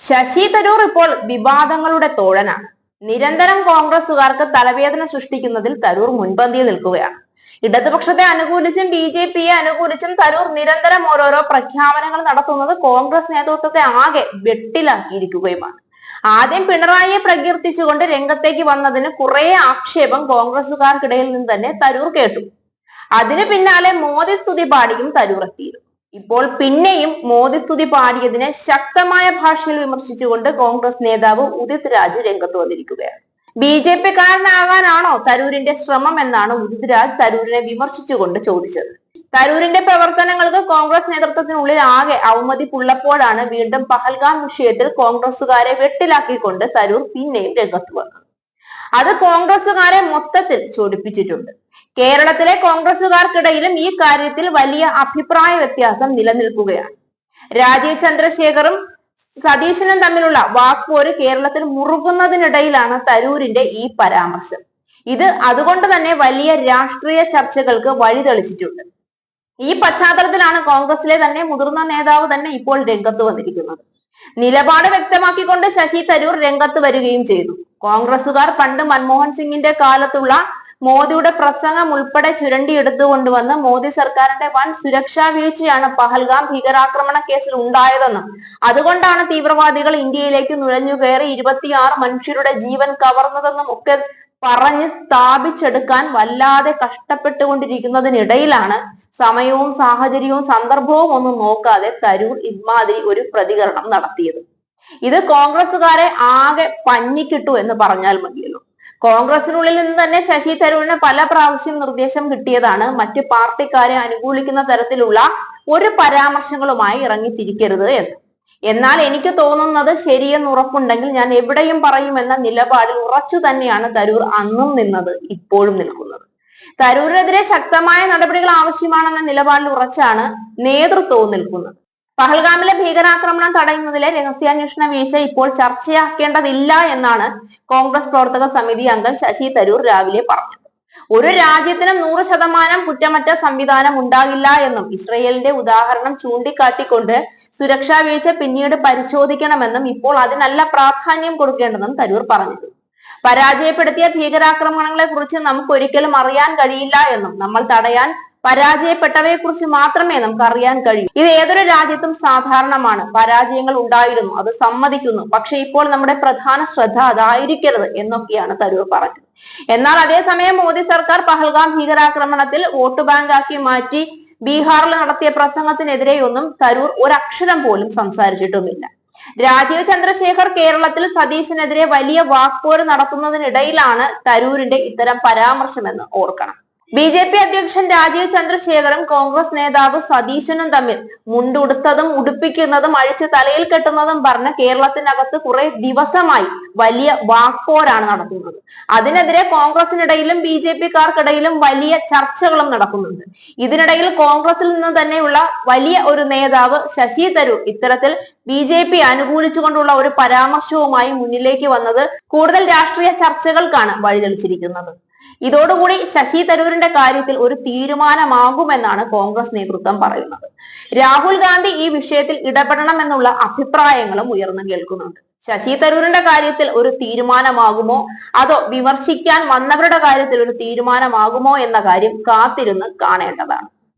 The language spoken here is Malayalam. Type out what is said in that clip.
ശശി തരൂർ ഇപ്പോൾ വിവാദങ്ങളുടെ തോഴനാണ്. നിരന്തരം കോൺഗ്രസുകാർക്ക് തലവേദന സൃഷ്ടിക്കുന്നതിൽ തരൂർ മുൻപന്തിയിൽ നിൽക്കുകയാണ്. ഇടതുപക്ഷത്തെ അനുകൂലിച്ചും BJPയെ അനുകൂലിച്ചും തരൂർ നിരന്തരം ഓരോരോ പ്രഖ്യാപനങ്ങൾ നടത്തുന്നത് കോൺഗ്രസ് നേതൃത്വത്തെ ആകെ വെട്ടിലാക്കിയിരിക്കുകയുമാണ്. ആദ്യം പിണറായിയെ പ്രകീർത്തിച്ചുകൊണ്ട് രംഗത്തേക്ക് വന്നതിന് കുറെ ആക്ഷേപം കോൺഗ്രസുകാർക്കിടയിൽ നിന്ന് തന്നെ തരൂർ കേട്ടു. അതിനു പിന്നാലെ മോദി സ്തുതി പാടിയും തരൂർ എത്തിയിരുന്നു. ഇപ്പോൾ പിന്നെയും മോദി സ്തുതി പാടിയതിനെ ശക്തമായ ഭാഷയിൽ വിമർശിച്ചുകൊണ്ട് കോൺഗ്രസ് നേതാവ് ഉദിത് രാജ് രംഗത്ത് വന്നിരിക്കുകയാണ്. BJPക്കാരനാകാനാണോ തരൂരിന്റെ ശ്രമം എന്നാണ് ഉദിത് രാജ് തരൂരിനെ വിമർശിച്ചുകൊണ്ട് ചോദിച്ചത്. തരൂരിന്റെ പ്രവർത്തനങ്ങൾക്ക് കോൺഗ്രസ് നേതൃത്വത്തിനുള്ളിൽ ആകെ അവമതിപ്പുള്ളപ്പോഴാണ് വീണ്ടും പഹൽഗാം വിഷയത്തിൽ കോൺഗ്രസുകാരെ വെട്ടിലാക്കിക്കൊണ്ട് തരൂർ പിന്നെയും രംഗത്ത് വന്നത്. അത് കോൺഗ്രസുകാരെ മൊത്തത്തിൽ ചൊടിപ്പിച്ചിട്ടുണ്ട്. കേരളത്തിലെ കോൺഗ്രസുകാർക്കിടയിലും ഈ കാര്യത്തിൽ വലിയ അഭിപ്രായ വ്യത്യാസം നിലനിൽക്കുകയാണ്. രാജീവ് ചന്ദ്രശേഖറും സതീശനും തമ്മിലുള്ള വാക്പോര് കേരളത്തിൽ മുറുകുന്നതിനിടയിലാണ് തരൂരിന്റെ ഈ പരാമർശം. ഇത് അതുകൊണ്ട് തന്നെ വലിയ രാഷ്ട്രീയ ചർച്ചകൾക്ക് വഴിതെളിച്ചിട്ടുണ്ട്. ഈ പശ്ചാത്തലത്തിലാണ് കോൺഗ്രസിലെ തന്നെ മുതിർന്ന നേതാവ് തന്നെ ഇപ്പോൾ രംഗത്ത് വന്നിരിക്കുന്നത്. നിലപാട് വ്യക്തമാക്കിക്കൊണ്ട് ശശി തരൂർ രംഗത്ത് വരികയും ചെയ്തു. കോൺഗ്രസുകാർ പണ്ട് മൻമോഹൻ സിംഗിന്റെ കാലത്തുള്ള മോദിയുടെ പ്രസംഗം ഉൾപ്പെടെ ചുരണ്ടിയെടുത്തുകൊണ്ടുവന്ന് മോദി സർക്കാരിന്റെ വൻ സുരക്ഷാ വീഴ്ചയാണ് പഹൽഗാം ഭീകരാക്രമണ കേസിൽ ഉണ്ടായതെന്നും അതുകൊണ്ടാണ് തീവ്രവാദികൾ ഇന്ത്യയിലേക്ക് നുഴഞ്ഞുകയറി 26 മനുഷ്യരുടെ ജീവൻ കവർന്നതെന്നും ഒക്കെ പറഞ്ഞ് സ്ഥാപിച്ചെടുക്കാൻ വല്ലാതെ കഷ്ടപ്പെട്ടുകൊണ്ടിരിക്കുന്നതിനിടയിലാണ് സമയവും സാഹചര്യവും സന്ദർഭവും ഒന്നും നോക്കാതെ തരൂർ ഇമാതിരി ഒരു പ്രതികരണം നടത്തിയത്. ഇത് കോൺഗ്രസുകാരെ ആകെ പഞ്ഞിക്കിട്ടു എന്ന് പറഞ്ഞാൽ മതിയല്ലോ. കോൺഗ്രസിനുള്ളിൽ നിന്ന് തന്നെ ശശി തരൂരിന് പല പ്രാവശ്യം നിർദ്ദേശം കിട്ടിയതാണ് മറ്റു പാർട്ടിക്കാരെ അനുകൂലിക്കുന്ന തരത്തിലുള്ള ഒരു പരാമർശങ്ങളുമായി ഇറങ്ങിത്തിരിക്കരുത് എന്ന്. എന്നാൽ എനിക്ക് തോന്നുന്നത് ശരിയെന്ന് ഉറപ്പുണ്ടെങ്കിൽ ഞാൻ എവിടെയും പറയുമെന്ന നിലപാടിൽ ഉറച്ചു തന്നെയാണ് തരൂർ അന്നും നിന്നത്, ഇപ്പോഴും നിൽക്കുന്നത്. തരൂരിനെതിരെ ശക്തമായ നടപടികൾ ആവശ്യമാണെന്ന നിലപാടിൽ ഉറച്ചാണ് നേതൃത്വവും നിൽക്കുന്നത്. പഹൽഗാമിലെ ഭീകരാക്രമണം തടയുന്നതിലെ രഹസ്യാന്വേഷണ വീഴ്ച ഇപ്പോൾ ചർച്ചയാക്കേണ്ടതില്ല എന്നാണ് കോൺഗ്രസ് പ്രവർത്തക സമിതി അംഗം ശശി തരൂർ രാവിലെ പറഞ്ഞത്. ഒരു രാജ്യത്തിനും 100% കുറ്റമറ്റ സംവിധാനം ഉണ്ടാകില്ല എന്നും ഇസ്രയേലിന്റെ ഉദാഹരണം ചൂണ്ടിക്കാട്ടിക്കൊണ്ട് സുരക്ഷാ വീഴ്ച പിന്നീട് പരിശോധിക്കണമെന്നും ഇപ്പോൾ അതിനല്ല പ്രാധാന്യം കൊടുക്കേണ്ടതെന്നും തരൂർ പറഞ്ഞത്. പരാജയപ്പെടുത്തിയ ഭീകരാക്രമണങ്ങളെ കുറിച്ച് നമുക്ക് ഒരിക്കലും അറിയാൻ കഴിയില്ല എന്നും നമ്മൾ തടയാൻ പരാജയപ്പെട്ടവയെ കുറിച്ച് മാത്രമേ നമുക്ക് അറിയാൻ കഴിയൂ. ഇത് ഏതൊരു രാജ്യത്തും സാധാരണമാണ്. പരാജയങ്ങൾ ഉണ്ടായിരുന്നു, അത് സമ്മതിക്കുന്നു. പക്ഷെ ഇപ്പോൾ നമ്മുടെ പ്രധാന ശ്രദ്ധ അതായിരിക്കരുത് എന്നൊക്കെയാണ് തരൂർ പറഞ്ഞത്. എന്നാൽ അതേസമയം മോദി സർക്കാർ പഹൽഗാം ഭീകരാക്രമണത്തിൽ വോട്ട് ബാങ്കാക്കി മാറ്റി ബീഹാറിൽ നടത്തിയ പ്രസംഗത്തിനെതിരെയൊന്നും തരൂർ ഒരക്ഷരം പോലും സംസാരിച്ചിട്ടുമില്ല. രാജീവ് ചന്ദ്രശേഖർ കേരളത്തിൽ സതീശനെതിരെ വലിയ വാക്പോര് നടത്തുന്നതിനിടയിലാണ് തരൂരിന്റെ ഇത്തരം പരാമർശമെന്ന് ഓർക്കണം. BJP അധ്യക്ഷൻ രാജീവ് ചന്ദ്രശേഖറും കോൺഗ്രസ് നേതാവ് സതീശനും തമ്മിൽ മുണ്ടുടുത്തതും ഉടുപ്പിക്കുന്നതും അഴിച്ച് തലയിൽ കെട്ടുന്നതും പറഞ്ഞ് കേരളത്തിനകത്ത് കുറെ ദിവസമായി വലിയ വാക്പോരാണ് നടത്തുന്നത്. അതിനെതിരെ കോൺഗ്രസിനിടയിലും BJPക്കാർക്കിടയിലും വലിയ ചർച്ചകളും നടക്കുന്നുണ്ട്. ഇതിനിടയിൽ കോൺഗ്രസിൽ നിന്ന് തന്നെയുള്ള വലിയ ഒരു നേതാവ് ശശി തരൂർ ഇത്തരത്തിൽ BJP അനുകൂലിച്ചുകൊണ്ടുള്ള ഒരു പരാമർശവുമായി മുന്നിലേക്ക് വന്നത് കൂടുതൽ രാഷ്ട്രീയ ചർച്ചകൾക്കാണ് വഴിതെളിച്ചിരിക്കുന്നത്. ഇതോടുകൂടി ശശി തരൂരിന്റെ കാര്യത്തിൽ ഒരു തീരുമാനമാകുമെന്നാണ് കോൺഗ്രസ് നേതൃത്വം പറയുന്നത്. രാഹുൽ ഗാന്ധി ഈ വിഷയത്തിൽ ഇടപെടണമെന്നുള്ള അഭിപ്രായങ്ങളും ഉയർന്നു കേൾക്കുന്നുണ്ട്. ശശി തരൂരിന്റെ കാര്യത്തിൽ ഒരു തീരുമാനമാകുമോ അതോ വിമർശിക്കാൻ വന്നവരുടെ കാര്യത്തിൽ ഒരു തീരുമാനമാകുമോ എന്ന കാര്യം കാത്തിരുന്ന് കാണേണ്ടതാണ്.